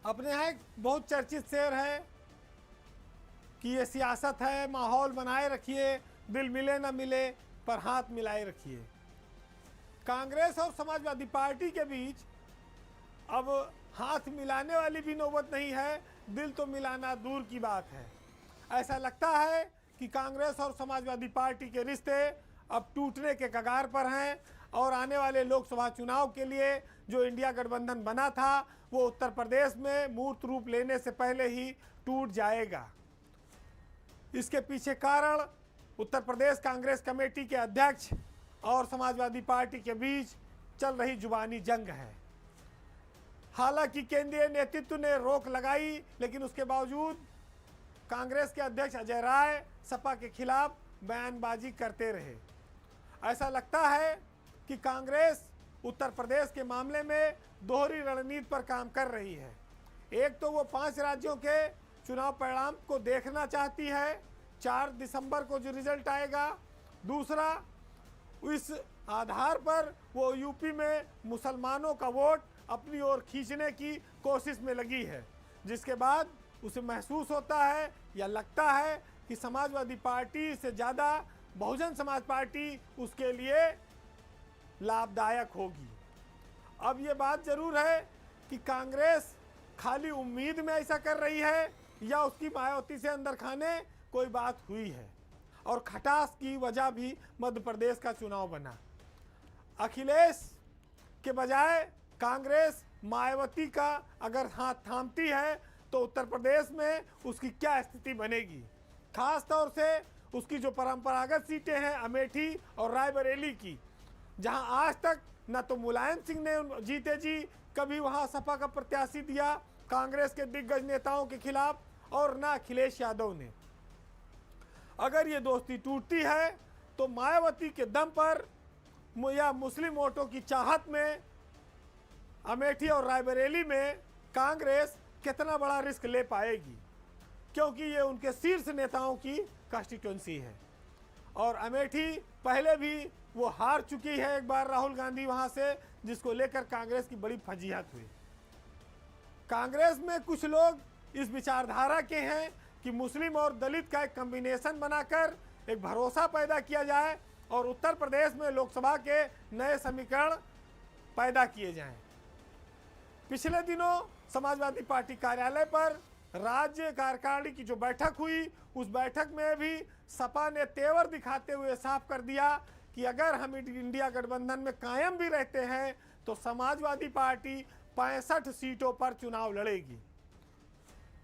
अपने यहाँ एक बहुत चर्चित शेर है कि ये सियासत है, माहौल बनाए रखिए, दिल मिले ना मिले पर हाथ मिलाए रखिए। कांग्रेस और समाजवादी पार्टी के बीच अब हाथ मिलाने वाली भी नौबत नहीं है, दिल तो मिलाना दूर की बात है। ऐसा लगता है कि कांग्रेस और समाजवादी पार्टी के रिश्ते अब टूटने के कगार पर हैं और आने वाले लोकसभा चुनाव के लिए जो इंडिया गठबंधन बना था वो उत्तर प्रदेश में मूर्त रूप लेने से पहले ही टूट जाएगा। इसके पीछे कारण उत्तर प्रदेश कांग्रेस कमेटी के अध्यक्ष और समाजवादी पार्टी के बीच चल रही जुबानी जंग है। हालांकि केंद्रीय नेतृत्व ने रोक लगाई, लेकिन उसके बावजूद कांग्रेस के अध्यक्ष अजय राय सपा के खिलाफ बयानबाजी करते रहे। ऐसा लगता है कि कांग्रेस उत्तर प्रदेश के मामले में दोहरी रणनीति पर काम कर रही है। एक तो वो 5 राज्यों के चुनाव परिणाम को देखना चाहती है, 4 दिसंबर को जो रिजल्ट आएगा। दूसरा, इस आधार पर वो यूपी में मुसलमानों का वोट अपनी ओर खींचने की कोशिश में लगी है, जिसके बाद उसे महसूस होता है या लगता है कि समाजवादी पार्टी से ज़्यादा बहुजन समाज पार्टी उसके लिए लाभदायक होगी। अब ये बात जरूर है कि कांग्रेस खाली उम्मीद में ऐसा कर रही है या उसकी मायावती से अंदर खाने कोई बात हुई है। और खटास की वजह भी मध्य प्रदेश का चुनाव बना। अखिलेश के बजाय कांग्रेस मायावती का अगर हाथ थामती है तो उत्तर प्रदेश में उसकी क्या स्थिति बनेगी। खास तौर से उसकी जो परंपरागत सीटें हैं अमेठी और रायबरेली की, जहां आज तक न तो मुलायम सिंह ने जीते जी कभी वहां सपा का प्रत्याशी दिया कांग्रेस के दिग्गज नेताओं के खिलाफ, और न अखिलेश यादव ने। अगर ये दोस्ती टूटती है तो मायावती के दम पर या मुस्लिम वोटों की चाहत में अमेठी और रायबरेली में कांग्रेस कितना बड़ा रिस्क ले पाएगी, क्योंकि ये उनके शीर्ष नेताओं की कॉन्स्टिट्यूंसी है। और अमेठी पहले भी वो हार चुकी है एक बार राहुल गांधी वहां से, जिसको लेकर कांग्रेस की बड़ी फजीहत हुई। कांग्रेस में कुछ लोग इस विचारधारा के हैं कि मुस्लिम और दलित का एक कॉम्बिनेशन बनाकर एक भरोसा पैदा किया जाए और उत्तर प्रदेश में लोकसभा के नए समीकरण पैदा किए जाएं। पिछले दिनों समाजवादी पार्टी कार्यालय पर राज्य कार्यकारिणी की जो बैठक हुई, उस बैठक में भी सपा ने तेवर दिखाते हुए साफ कर दिया कि अगर हम इंडिया गठबंधन में कायम भी रहते हैं तो समाजवादी पार्टी 65 सीटों पर चुनाव लड़ेगी।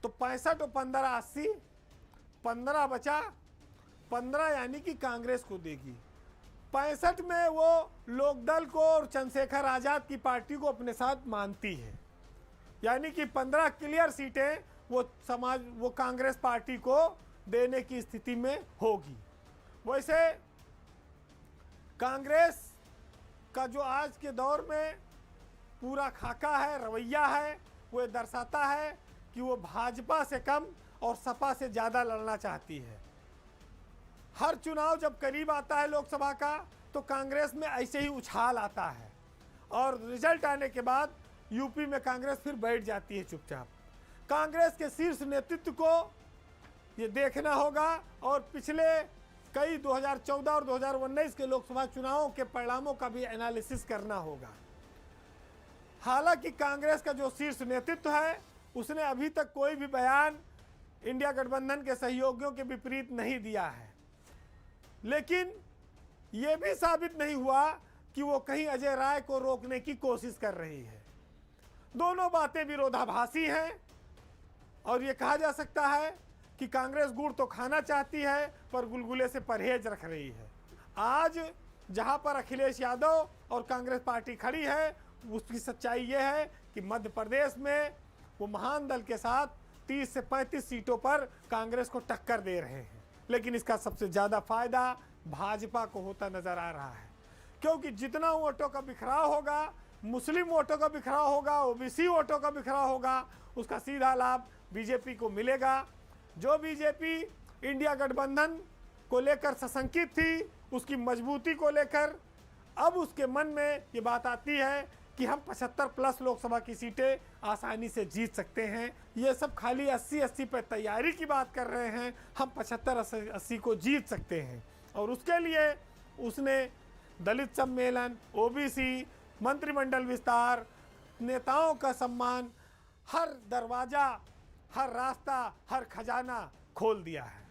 तो 65 और 15 80, 15 बचा, 15 यानी कि कांग्रेस को देगी। 65 में वो लोकदल को और चंद्रशेखर आजाद की पार्टी को अपने साथ मानती है, यानी कि 15 क्लियर सीटें वो कांग्रेस पार्टी को देने की स्थिति में होगी। वैसे कांग्रेस का जो आज के दौर में पूरा खाका है, रवैया है, वो दर्शाता है कि वो भाजपा से कम और सपा से ज़्यादा लड़ना चाहती है। हर चुनाव जब करीब आता है लोकसभा का तो कांग्रेस में ऐसे ही उछाल आता है और रिजल्ट आने के बाद यूपी में कांग्रेस फिर बैठ जाती है चुपचाप। कांग्रेस के शीर्ष नेतृत्व को ये देखना होगा और पिछले कई 2014 और 2019 के लोकसभा चुनावों के परिणामों का भी एनालिसिस करना होगा। हालांकि कांग्रेस का जो शीर्ष नेतृत्व है उसने अभी तक कोई भी बयान इंडिया गठबंधन के सहयोगियों के विपरीत नहीं दिया है, लेकिन यह भी साबित नहीं हुआ कि वो कहीं अजय राय को रोकने की कोशिश कर रही है। दोनों बातें विरोधाभासी हैं और ये कहा जा सकता है कि कांग्रेस गुड़ तो खाना चाहती है पर गुलगुले से परहेज रख रही है। आज जहां पर अखिलेश यादव और कांग्रेस पार्टी खड़ी है उसकी सच्चाई ये है कि मध्य प्रदेश में वो महान दल के साथ 30 से 35 सीटों पर कांग्रेस को टक्कर दे रहे हैं, लेकिन इसका सबसे ज़्यादा फायदा भाजपा को होता नजर आ रहा है, क्योंकि जितना वोटों का बिखराव होगा, मुस्लिम वोटों का बिखराव होगा, ओबीसी वोटों का बिखराव होगा, उसका सीधा लाभ बीजेपी को मिलेगा। जो बीजेपी इंडिया गठबंधन को लेकर सशंकित थी, उसकी मजबूती को लेकर अब उसके मन में ये बात आती है कि हम 75 प्लस लोकसभा की सीटें आसानी से जीत सकते हैं। ये सब खाली 80-80 पर तैयारी की बात कर रहे हैं। हम 75-80 को जीत सकते हैं। और उसके लिए उसने दलित सम्मेलन, ओबीसी, मंत्रिमंडल विस्तार, नेताओं का सम्मान, हर दरवाज़ा, हर रास्ता, हर खजाना खोल दिया है।